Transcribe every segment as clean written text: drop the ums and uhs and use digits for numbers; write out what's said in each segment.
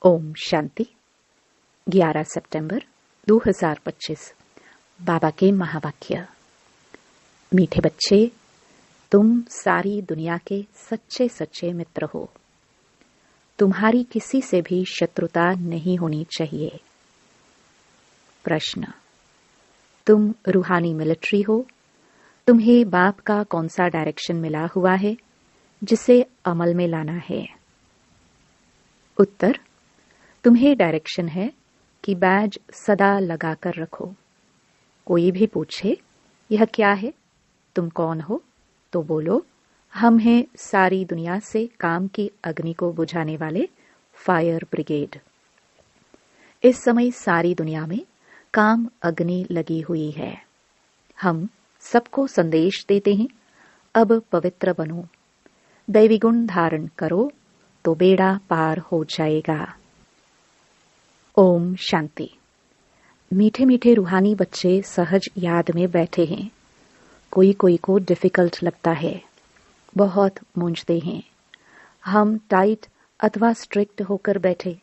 ओम शांति। 11 सितंबर 2025। बाबा के महावाक्य। मीठे बच्चे, तुम सारी दुनिया के सच्चे सच्चे मित्र हो। तुम्हारी किसी से भी शत्रुता नहीं होनी चाहिए। प्रश्न, तुम रूहानी मिलिट्री हो। तुम्हें बाप का कौन सा डायरेक्शन मिला हुआ है जिसे अमल में लाना है? उत्तर, तुम्हें डायरेक्शन है कि बैज सदा लगाकर रखो। कोई भी पूछे यह क्या है, तुम कौन हो, तो बोलो हम हैं सारी दुनिया से काम की अग्नि को बुझाने वाले फायर ब्रिगेड। इस समय सारी दुनिया में काम अग्नि लगी हुई है। हम सबको संदेश देते हैं, अब पवित्र बनो, दैवी गुण धारण करो तो बेड़ा पार हो जाएगा। ओम शांति। मीठे मीठे रूहानी बच्चे सहज याद में बैठे हैं। कोई कोई को डिफिकल्ट लगता है, बहुत मूंझते हैं। हम टाइट अथवा स्ट्रिक्ट होकर बैठे।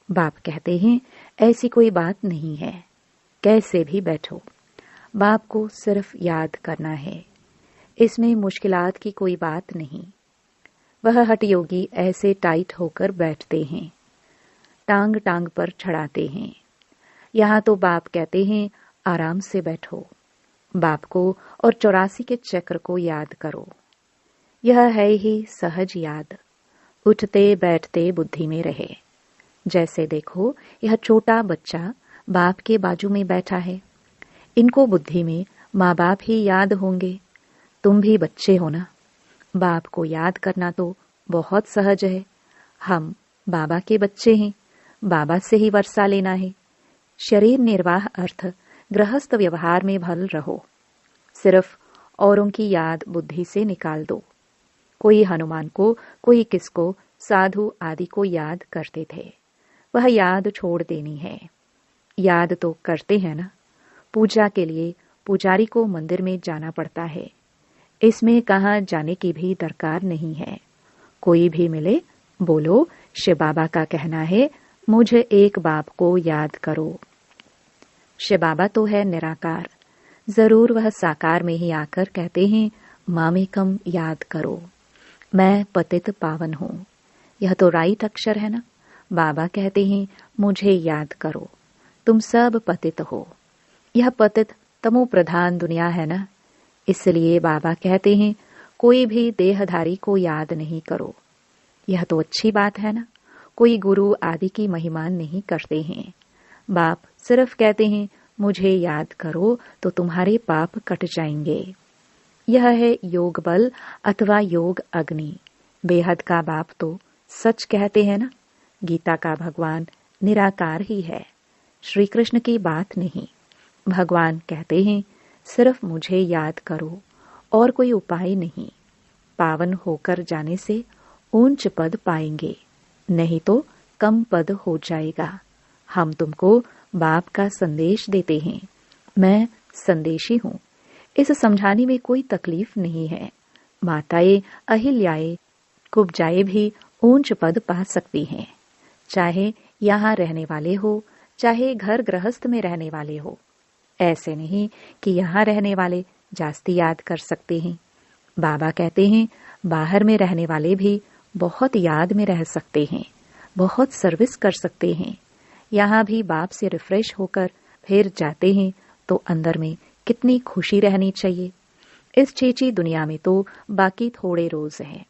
बाप कहते हैं ऐसी कोई बात नहीं है, कैसे भी बैठो, बाप को सिर्फ याद करना है। इसमें मुश्किलात की कोई बात नहीं। वह हठयोगी ऐसे टाइट होकर बैठते हैं, टांग टांग पर चढ़ाते हैं। यहाँ तो बाप कहते हैं आराम से बैठो, बाप को और 84 के चक्र को याद करो। यह है ही सहज याद, उठते बैठते बुद्धि में रहे। जैसे देखो यह छोटा बच्चा बाप के बाजू में बैठा है, इनको बुद्धि में माँ बाप ही याद होंगे। तुम भी बच्चे हो ना, बाप को याद करना तो बहुत सहज है। हम बाबा के बच्चे हैं, बाबा से ही वर्षा लेना है। शरीर निर्वाह अर्थ गृहस्थ व्यवहार में भल रहो। सिर्फ औरों की याद बुद्धि से निकाल दो। कोई हनुमान को, कोई किसको, साधु आदि को याद करते थे, वह याद छोड़ देनी है। याद तो करते हैं ना। पूजा के लिए पुजारी को मंदिर में जाना पड़ता है, इसमें कहाँ जाने की भी दरकार नहीं है। कोई भी मिले बोलो शिव बाबा का कहना है मुझे एक बाप को याद करो। शिव बाबा तो है निराकार, जरूर वह साकार में ही आकर कहते हैं मामेकम याद करो, मैं पतित पावन हूँ। यह तो राइट अक्षर है ना। बाबा कहते हैं मुझे याद करो, तुम सब पतित हो। यह पतित तमो प्रधान दुनिया है ना, इसलिए बाबा कहते हैं कोई भी देहधारी को याद नहीं करो। यह तो अच्छी बात है ना। कोई गुरु आदि की महिमा नहीं करते हैं। बाप सिर्फ कहते हैं मुझे याद करो तो तुम्हारे पाप कट जाएंगे। यह है योग बल अथवा योग अग्नि। बेहद का बाप तो सच कहते हैं ना। गीता का भगवान निराकार ही है, श्री कृष्ण की बात नहीं। भगवान कहते हैं सिर्फ मुझे याद करो और कोई उपाय नहीं। पावन होकर जाने से ऊंच पद पाएंगे, नहीं तो कम पद हो जाएगा। हम तुमको बाप का संदेश देते हैं, मैं संदेशी हूँ। इस समझाने में कोई तकलीफ नहीं है। माताएं अहिल्याएं कुब्जाएं भी ऊंच पद पा सकती हैं, चाहे यहाँ रहने वाले हो चाहे घर गृहस्थ में रहने वाले हो। ऐसे नहीं कि यहाँ रहने वाले जास्ती याद कर सकते हैं। बाबा कहते हैं बाहर में रहने वाले भी बहुत याद में रह सकते हैं, बहुत सर्विस कर सकते हैं। यहाँ भी बाप से रिफ्रेश होकर फिर जाते हैं तो अंदर में कितनी खुशी रहनी चाहिए। इस चेची दुनिया में तो बाकी थोड़े रोज हैं,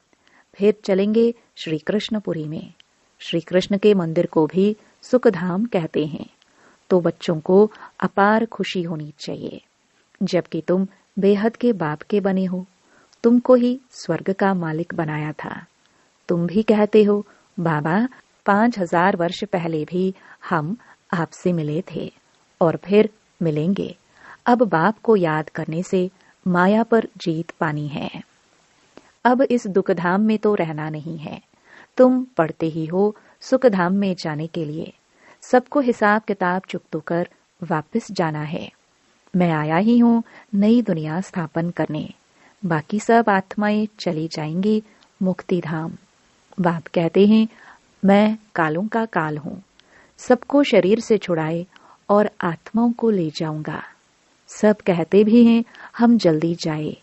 फिर चलेंगे श्री कृष्णपुरी में। श्री कृष्ण के मंदिर को भी सुखधाम कहते हैं। तो बच्चों को अपार खुशी होनी चाहिए, जबकि तुम बेहद के बाप के बने हो। तुमको ही स्वर्ग का मालिक बनाया था। तुम भी कहते हो बाबा 5000 वर्ष पहले भी हम आपसे मिले थे और फिर मिलेंगे। अब बाप को याद करने से माया पर जीत पानी है। अब इस दुखधाम में तो रहना नहीं है। तुम पढ़ते ही हो सुखधाम में जाने के लिए। सबको हिसाब किताब चुकतो कर वापस जाना है। मैं आया ही हूँ नई दुनिया स्थापन करने, बाकी सब आत्माएं चली जाएंगी मुक्ति धाम। बाप कहते हैं मैं कालों का काल हूँ, सबको शरीर से छुड़ाए और आत्माओं को ले जाऊंगा। सब कहते भी हैं हम जल्दी जाए,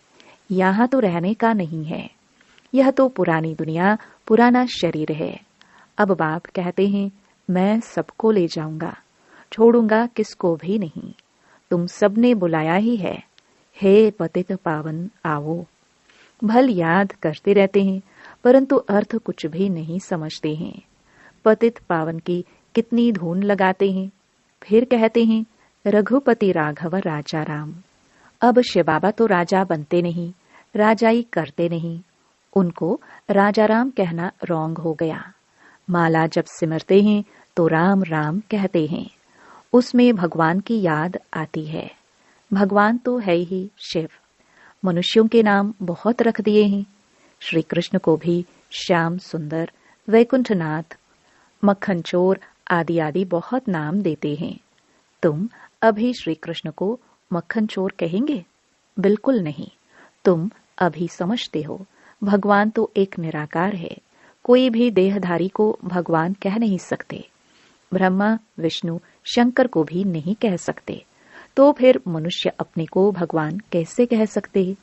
यहाँ तो रहने का नहीं है, यह तो पुरानी दुनिया, पुराना शरीर है। अब बाप कहते हैं मैं सबको ले जाऊंगा, छोड़ूंगा किसको भी नहीं। तुम सबने बुलाया ही है, हे पतित पावन आओ। भल याद करते रहते हैं परंतु अर्थ कुछ भी नहीं समझते हैं। पतित पावन की कितनी धुन लगाते हैं, फिर कहते हैं रघुपति राघव राजा राम। अब शिव बाबा तो राजा बनते नहीं, राजाई करते नहीं, उनको राजा राम कहना रॉन्ग हो गया। माला जब सिमरते हैं तो राम राम कहते हैं, उसमें भगवान की याद आती है। भगवान तो है ही शिव। मनुष्यों के नाम बहुत रख दिए हैं, श्री कृष्ण को भी श्याम सुंदर, वैकुंठनाथ, मक्खन चोर आदि आदि बहुत नाम देते हैं। तुम अभी श्री कृष्ण को मक्खन चोर कहेंगे? बिल्कुल नहीं। तुम अभी समझते हो भगवान तो एक निराकार है, कोई भी देहधारी को भगवान कह नहीं सकते। ब्रह्मा विष्णु शंकर को भी नहीं कह सकते, तो फिर मनुष्य अपने को भगवान कैसे कह सकते?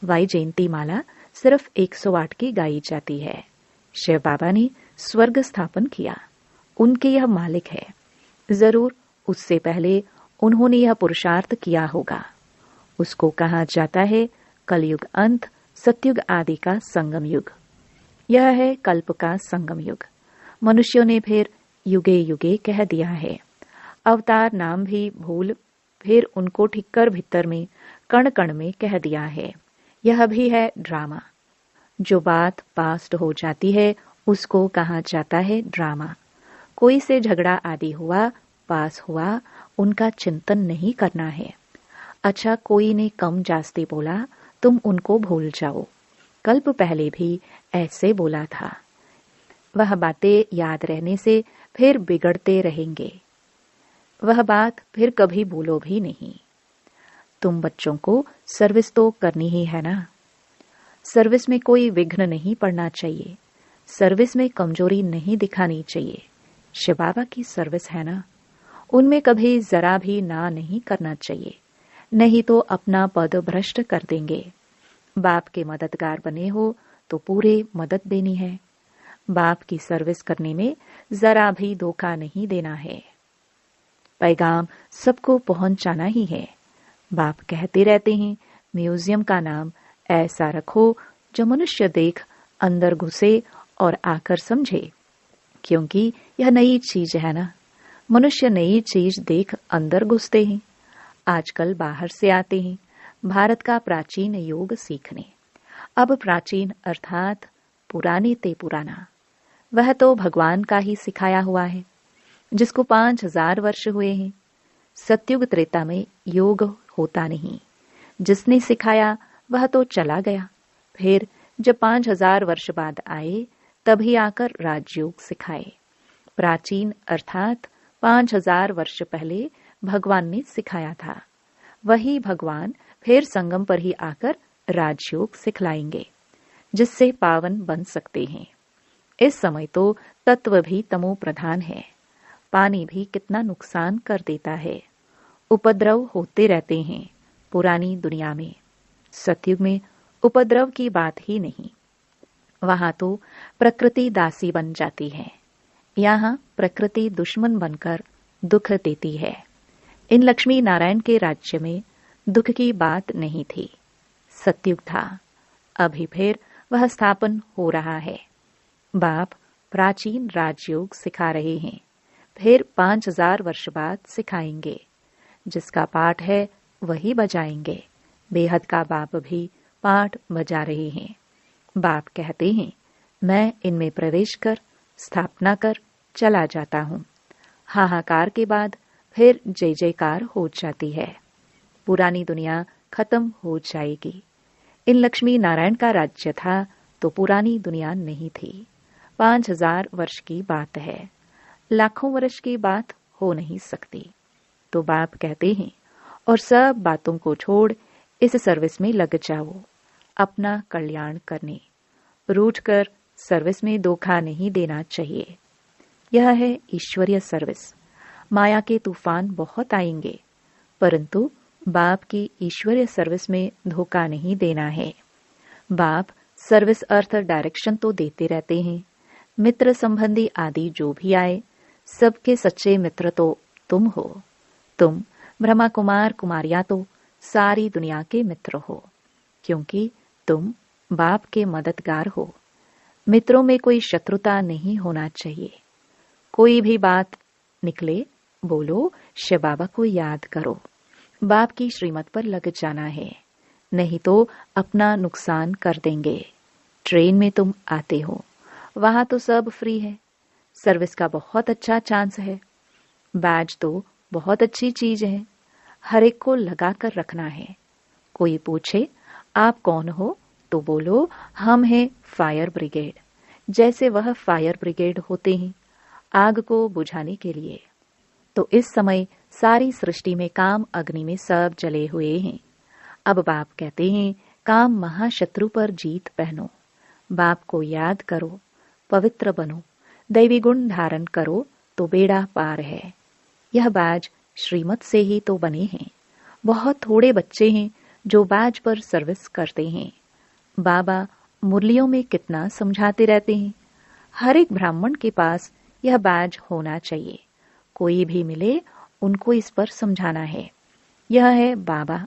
वाई जयंती माला सिर्फ 108 की गाई जाती है। शिव बाबा ने स्वर्ग स्थापन किया, उनके यह मालिक है। जरूर उससे पहले उन्होंने यह पुरुषार्थ किया होगा। उसको कहा जाता है कलयुग अंत, सतयुग आदि का संगम युग। यह है कल्प का संगम युग। मनुष्यों ने फिर युगे युगे कह दिया है। अवतार नाम भी भूल फिर उनको ठिक्कर भीतर में कण कण में कह दिया है। यह भी है ड्रामा। जो बात पास्ट हो जाती है उसको कहा जाता है ड्रामा। कोई से झगड़ा आदि हुआ, पास हुआ, उनका चिंतन नहीं करना है। अच्छा कोई ने कम जास्ती बोला, तुम उनको भूल जाओ, कल्प पहले भी ऐसे बोला था। वह बातें याद रहने से फिर बिगड़ते रहेंगे। वह बात फिर कभी भूलो भी नहीं। तुम बच्चों को सर्विस तो करनी ही है ना। सर्विस में कोई विघ्न नहीं पड़ना चाहिए, सर्विस में कमजोरी नहीं दिखानी चाहिए। शिव बाबा की सर्विस है ना, उनमें कभी जरा भी ना नहीं करना चाहिए, नहीं तो अपना पद भ्रष्ट कर देंगे। बाप के मददगार बने हो तो पूरे मदद देनी है। बाप की सर्विस करने में जरा भी धोखा नहीं देना है। पैगाम सबको पहुंचाना ही है। बाप कहते रहते हैं म्यूजियम का नाम ऐसा रखो जो मनुष्य देख अंदर घुसे और आकर समझे, क्योंकि यह नई चीज है ना। मनुष्य नई चीज देख अंदर घुसते हैं। आजकल बाहर से आते हैं भारत का प्राचीन योग सीखने। अब प्राचीन अर्थात पुराने ते पुराना, वह तो भगवान का ही सिखाया हुआ है, जिसको 5000 वर्ष हुए हैं। सतयुग त्रेता में योग होता नहीं, जिसने सिखाया वह तो चला गया। फिर जब 5000 वर्ष बाद आए तभी आकर राजयोग सिखाए। प्राचीन अर्थात 5000 वर्ष पहले भगवान ने सिखाया था, वही भगवान फिर संगम पर ही आकर राजयोग सिखलाएंगे, जिससे पावन बन सकते हैं। इस समय तो तत्व भी तमो प्रधान है। पानी भी कितना नुकसान कर देता है। उपद्रव होते रहते हैं पुरानी दुनिया में। सतयुग में उपद्रव की बात ही नहीं, वहां तो प्रकृति दासी बन जाती है। यहाँ प्रकृति दुश्मन बनकर दुख देती है। इन लक्ष्मी नारायण के राज्य में दुख की बात नहीं थी, सतयुग था। अभी फिर वह स्थापन हो रहा है। बाप प्राचीन राजयोग सिखा रहे हैं, फिर 5000 वर्ष बाद सिखाएंगे। जिसका पाठ है वही बजाएंगे। बेहद का बाप भी पाठ बजा रहे हैं। बाप कहते हैं मैं इनमें प्रवेश कर स्थापना कर चला जाता हूँ। हाहाकार के बाद फिर जय जयकार हो जाती है। पुरानी दुनिया खत्म हो जाएगी। इन लक्ष्मी नारायण का राज्य था तो पुरानी दुनिया नहीं थी। 5000 वर्ष की बात है, लाखों वर्ष की बात हो नहीं सकती। तो बाप कहते हैं और सब बातों को छोड़ इस सर्विस में लग जाओ, अपना कल्याण करने। रूठ कर सर्विस में धोखा नहीं देना चाहिए। यह है ईश्वरीय सर्विस। माया के तूफान बहुत आएंगे, परंतु बाप की ईश्वरीय सर्विस में धोखा नहीं देना है। बाप सर्विस अर्थ डायरेक्शन तो देते रहते हैं। मित्र संबंधी आदि जो भी आए, सबके सच्चे मित्र तो तुम हो। तुम ब्रह्मा कुमार कुमारियां तो सारी दुनिया के मित्र हो, क्योंकि तुम बाप के मददगार हो। मित्रों में कोई शत्रुता नहीं होना चाहिए। कोई भी बात निकले, बोलो शिव बाबा को याद करो। बाप की श्रीमत पर लग जाना है, नहीं तो अपना नुकसान कर देंगे। ट्रेन में तुम आते हो, वहां तो सब फ्री है। सर्विस का बहुत अच्छा चांस है। बैज तो बहुत अच्छी चीज है, हर एक को लगा कर रखना है। कोई पूछे आप कौन हो, तो बोलो हम हैं फायर ब्रिगेड। जैसे वह फायर ब्रिगेड होते हैं आग को बुझाने के लिए। तो इस समय सारी सृष्टि में काम अग्नि में सब जले हुए हैं। अब बाप कहते हैं काम महाशत्रु पर जीत पहनो। बाप को याद करो, पवित्र बनो, दैवी गुण धारण करो तो बेड़ा पार है। यह बाज श्रीमत से ही तो बने हैं। बहुत थोड़े बच्चे हैं जो बाज पर सर्विस करते हैं। बाबा मुरलियों में कितना समझाते रहते हैं। हर एक ब्राह्मण के पास यह बाज होना चाहिए। कोई भी मिले उनको इस पर समझाना है। यह है बाबा,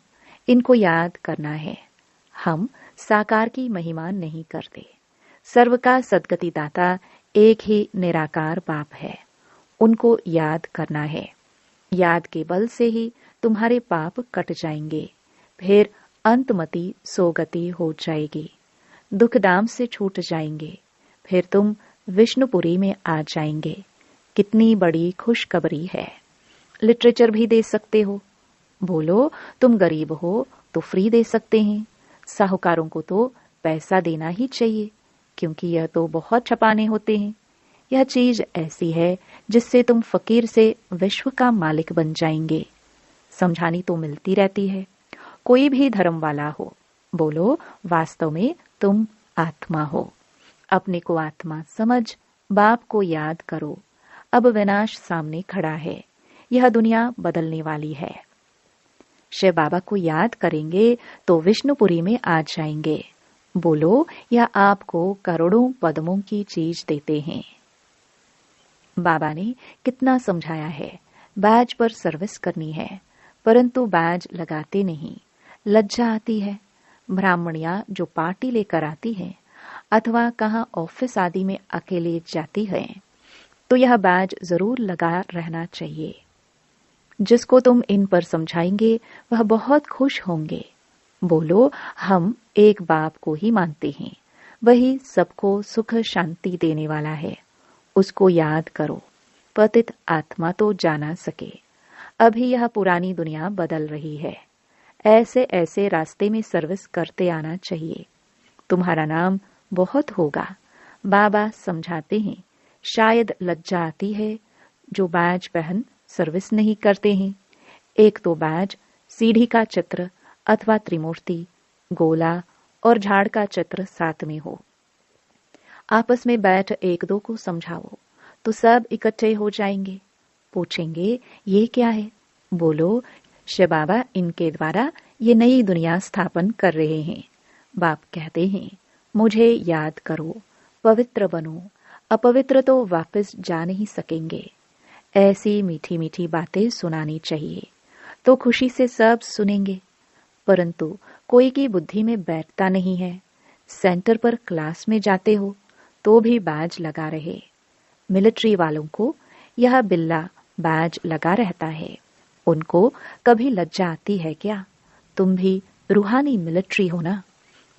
इनको याद करना है। हम साकार की महिमा नहीं करते। सर्व का सदगति दाता एक ही निराकार बाप है, उनको याद करना है। याद के बल से ही तुम्हारे पाप कट जाएंगे, फिर अंतमति सोगति हो जाएगी। दुख दाम से छूट जाएंगे, फिर तुम विष्णुपुरी में आ जाएंगे। कितनी बड़ी खुशखबरी है। लिटरेचर भी दे सकते हो। बोलो तुम गरीब हो तो फ्री दे सकते हैं। साहूकारों को तो पैसा देना ही चाहिए, क्योंकि यह तो बहुत छपाने होते हैं। यह चीज ऐसी है जिससे तुम फकीर से विश्व का मालिक बन जाएंगे। समझानी तो मिलती रहती है। कोई भी धर्म वाला हो, बोलो वास्तव में तुम आत्मा हो। अपने को आत्मा समझ बाप को याद करो। अब विनाश सामने खड़ा है। यह दुनिया बदलने वाली है। शिव बाबा को याद करेंगे तो विष्णुपुरी में आ जाएंगे। बोलो यह आपको करोड़ों पद्मों की चीज देते हैं। बाबा ने कितना समझाया है, बैज पर सर्विस करनी है, परंतु बैज लगाते नहीं। लज्जा आती है। ब्राह्मणियां जो पार्टी लेकर आती है अथवा कहाँ ऑफिस आदि में अकेले जाती है, तो यह बैज जरूर लगा रहना चाहिए। जिसको तुम इन पर समझाएंगे वह बहुत खुश होंगे। बोलो हम एक बाप को ही मानते हैं, वही सबको सुख शांति देने वाला है। उसको याद करो। पतित आत्मा तो जाना सके। अभी यह पुरानी दुनिया बदल रही है। ऐसे ऐसे रास्ते में सर्विस करते आना चाहिए। तुम्हारा नाम बहुत होगा। बाबा समझाते हैं, शायद लज्जा आती है जो बैज पहन सर्विस नहीं करते हैं। एक तो बैज सीढ़ी का चित्र अथवा त्रिमूर्ति, गोला और झाड़ का चित्र साथ में हो। आपस में बैठ एक दो को समझाओ तो सब इकट्ठे हो जाएंगे। पूछेंगे ये क्या है? बोलो शिव बाबा इनके द्वारा ये नई दुनिया स्थापन कर रहे हैं। बाप कहते हैं मुझे याद करो, पवित्र बनो। अपवित्र तो वापस जा नहीं सकेंगे। ऐसी मीठी मीठी बातें सुनानी चाहिए तो खुशी से सब सुनेंगे, परंतु कोई की बुद्धि में बैठता नहीं है। सेंटर पर क्लास में जाते हो तो भी बैज लगा रहे। मिलिट्री वालों को यह बिल्ला बैज लगा रहता है। उनको कभी लज्जा आती है क्या? तुम भी रूहानी मिलिट्री हो ना।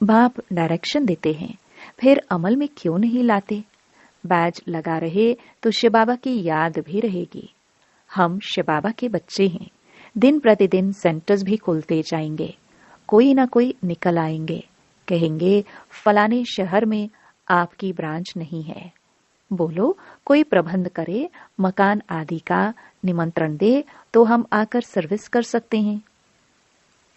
बाप डायरेक्शन देते हैं, फिर अमल में क्यों नहीं लाते? बैज लगा रहे तो शिव बाबा की याद भी रहेगी। हम शिव बाबा के बच्चे हैं। दिन प्रतिदिन सेंटर्स भी खुलते जाएंगे। कोई ना कोई निकल आएंगे, कहेंगे फलाने शहर में आपकी ब्रांच नहीं है। बोलो कोई प्रबंध करे, मकान आदि का निमंत्रण दे तो हम आकर सर्विस कर सकते हैं।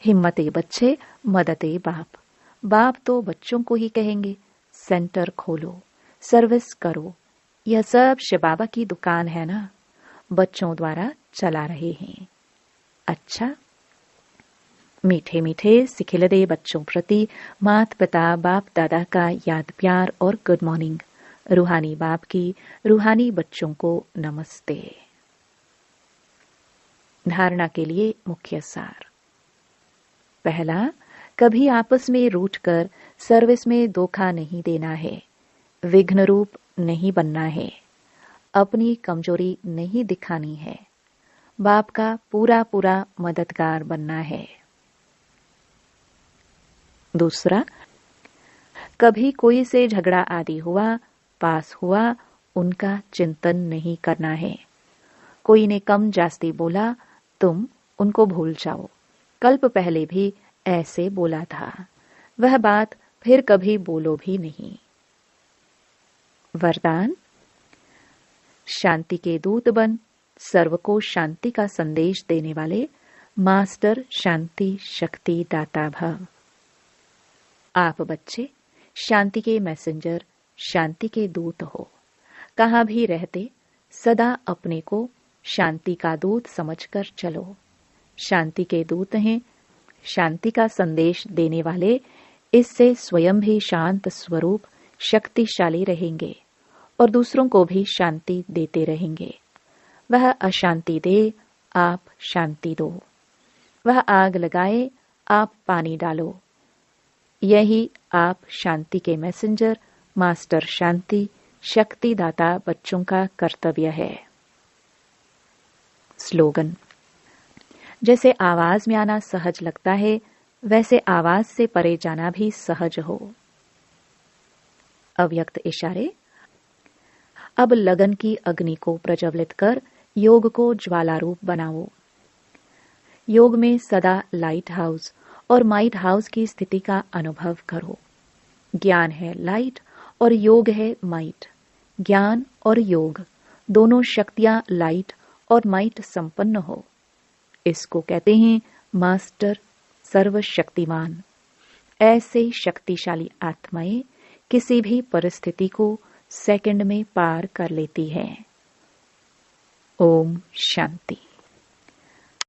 हिम्मते बच्चे मददे बाप। बाप तो बच्चों को ही कहेंगे सेंटर खोलो, सर्विस करो। यह सब शिव बाबा की दुकान है ना, बच्चों द्वारा चला रहे हैं। अच्छा, मीठे मीठे सिखिलदे बच्चों प्रति मात पिता बाप दादा का याद प्यार और गुड मॉर्निंग। रूहानी बाप की रूहानी बच्चों को नमस्ते। धारणा के लिए मुख्य सार। पहला, कभी आपस में रूठकर सर्विस में धोखा नहीं देना है, विघ्न रूप नहीं बनना है, अपनी कमजोरी नहीं दिखानी है, बाप का पूरा पूरा मददगार बनना है। दूसरा, कभी कोई से झगड़ा आदि हुआ, पास हुआ, उनका चिंतन नहीं करना है। कोई ने कम जास्ती बोला, तुम उनको भूल जाओ, कल्प पहले भी ऐसे बोला था, वह बात फिर कभी बोलो भी नहीं। वरदान, शांति के दूत बन सर्व को शांति का संदेश देने वाले मास्टर शांति शक्ति दाता भव। आप बच्चे शांति के मैसेंजर, शांति के दूत हो। कहाँ भी रहते सदा अपने को शांति का दूत समझकर चलो। शांति के दूत हैं, शांति का संदेश देने वाले इससे स्वयं भी शांत स्वरूप शक्तिशाली रहेंगे और दूसरों को भी शांति देते रहेंगे। वह अशांति दे, आप शांति दो। वह आग लगाए, आप पानी डालो। यही आप शांति के मैसेंजर मास्टर शांति शक्तिदाता बच्चों का कर्तव्य है। स्लोगन, जैसे आवाज में आना सहज लगता है, वैसे आवाज से परे जाना भी सहज हो। अव्यक्त इशारे। अब लगन की अग्नि को प्रज्वलित कर योग को ज्वाला रूप बनाओ। योग में सदा लाइट हाउस और माइट हाउस की स्थिति का अनुभव करो। ज्ञान है लाइट और योग है माइट। ज्ञान और योग दोनों शक्तियां लाइट और माइट संपन्न हो। इसको कहते हैं मास्टर सर्वशक्तिमान। ऐसे शक्तिशाली आत्माएं किसी भी परिस्थिति को सेकंड में पार कर लेती हैं। ओम शांति।